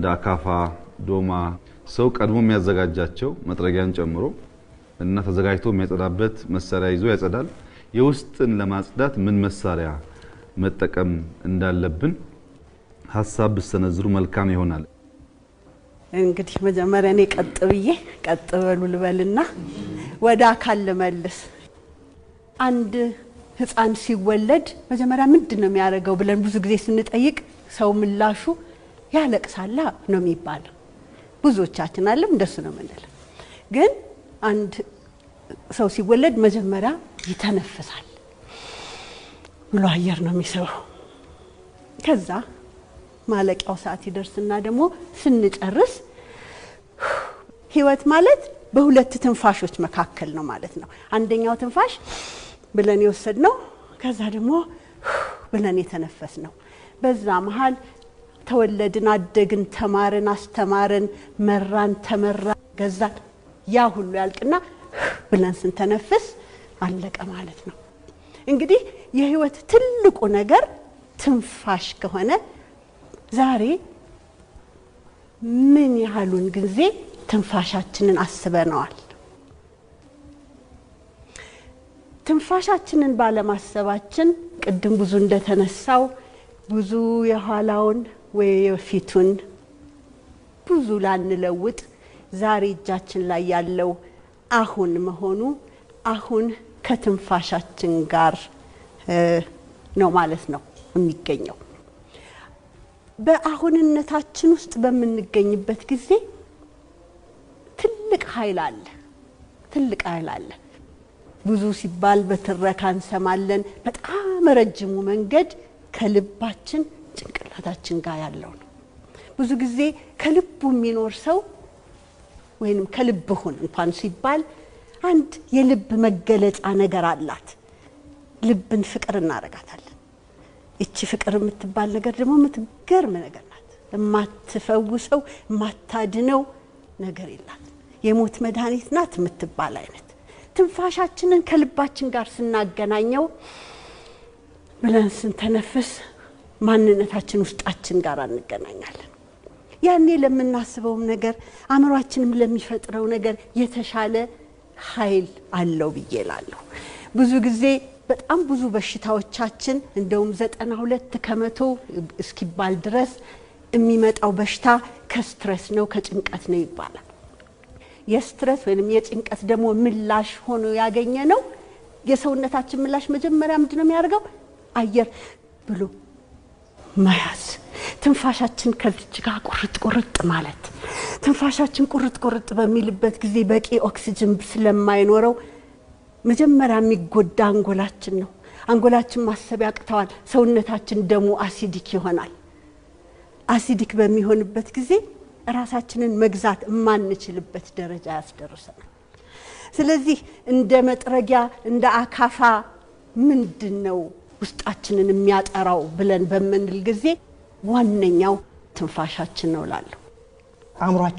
እንደ አካፋ ዶማ ሰው ቀድሞ የሚያዘጋጃቸው መጥረጊያን ጨምሮ እና ተዘጋጅቶ የሚያጸዳበት መሳሪያ ይዞ ያጸዳል። የውስጥን ለማጽዳት ምን መሳሪያ መጠቀም እንዳለብን ሐሳብ ብሰነዝሩ መልካም ይሆናል። እንግዲህ መጀመሪያ እኔ ቀጥ በሉ ልበልና ወደ አካል ልመልስ። አንድ ህፃን ሲወለድ መጀመሪያ ምንድነው የሚያደርገው ብለን ብዙ ጊዜ ስንጠይቅ ሰው ምላሹ ያለቅሳል ነው የሚባለው። ብዙዎቻችን አለም እንደሱ ነው የምንለው። ግን አንድ ሰው ሲወለድ መጀመሪያ ይተነፍሳል ብሎ አየር ነው የሚሰበው። ከዛ ማለቂያው ሰዓት ይደርስና ደግሞ ስንጨርስ ህይወት ማለት በሁለት ትንፋሾች መካከል ነው ማለት ነው። አንደኛው ትንፋሽ ብለን የወሰድነው ከዛ ደግሞ ብለን የተነፈስነው በዛ መሃል ተወለድን አደግን ተማርን አስተማርን መራን ተመራ ገዛን ያ ሁሉ ያልቅና ብለን ስንተነፍስ አለቀ ማለት ነው። እንግዲህ የህይወት ትልቁ ነገር ትንፋሽ ከሆነ ዛሬ ምን ያህሉን ጊዜ ትንፋሻችንን አስበነዋል? ትንፋሻችንን ባለማሰባችን ቅድም ብዙ እንደተነሳው ብዙ የኋላውን ወይ የፊቱን ብዙ ላንለውጥ ዛሬ እጃችን ላይ ያለው አሁን መሆኑ አሁን ከትንፋሻችን ጋር ነው ማለት ነው የሚገኘው። በአሁንነታችን ውስጥ በመንገኝበት ጊዜ ትልቅ ኃይል አለ። ብዙ ሲባል በትረካ እንሰማለን። በጣም ረጅሙ መንገድ ከልባችን ጭንቅላታችን ጋር ያለው ነው። ብዙ ጊዜ ከልቡ የሚኖር ሰው ወይንም ከልብሁን እንኳን ሲባል አንድ የልብ መገለጫ ነገር አላት። ልብን ፍቅር እናረጋታለን። እቺ ፍቅር የምትባል ነገር ደግሞ የምትገርም ነገር ናት። የማትፈውሰው የማታድነው ነገር የላት። የሞት መድኃኒት ናት የምትባል አይነት ትንፋሻችንን ከልባችን ጋር ስናገናኘው ብለን ስንተነፍስ ማንነታችን ውስጣችን ጋር እንገናኛለን። ያኔ ለምናስበውም ነገር አእምሯችንም ለሚፈጥረው ነገር የተሻለ ኃይል አለው ብዬላለሁ። ብዙ ጊዜ በጣም ብዙ በሽታዎቻችን እንደውም 92% እስኪባል ድረስ የሚመጣው በሽታ ከስትረስ ነው ከጭንቀት ነው ይባላል። የስትረስ ወይንም የጭንቀት ደግሞ ምላሽ ሆኖ ያገኘነው የሰውነታችን ምላሽ መጀመሪያ ምንድነው የሚያደርገው? አየር ብሎ ማያዝ ትንፋሻችን ከዚች ጋር ቁርጥ ማለት ትንፋሻችን ቁርጥ በሚልበት ጊዜ በቂ ኦክሲጅን ስለማይኖረው መጀመሪያ የሚጎዳ አንጎላችን ነው። አንጎላችን ማሰብ ያቅተዋል። ሰውነታችን ደሙ አሲዲክ ይሆናል። አሲዲክ በሚሆንበት ጊዜ ራሳችንን መግዛት የማንችልበት ደረጃ ያስደርሰናል። ስለዚህ እንደ መጥረጊያ እንደ አካፋ ምንድነው ውስጣችንን የሚያጠራው ብለን በመንል ጊዜ ዋነኛው ትንፋሻችን ነው ላለው አምሯችን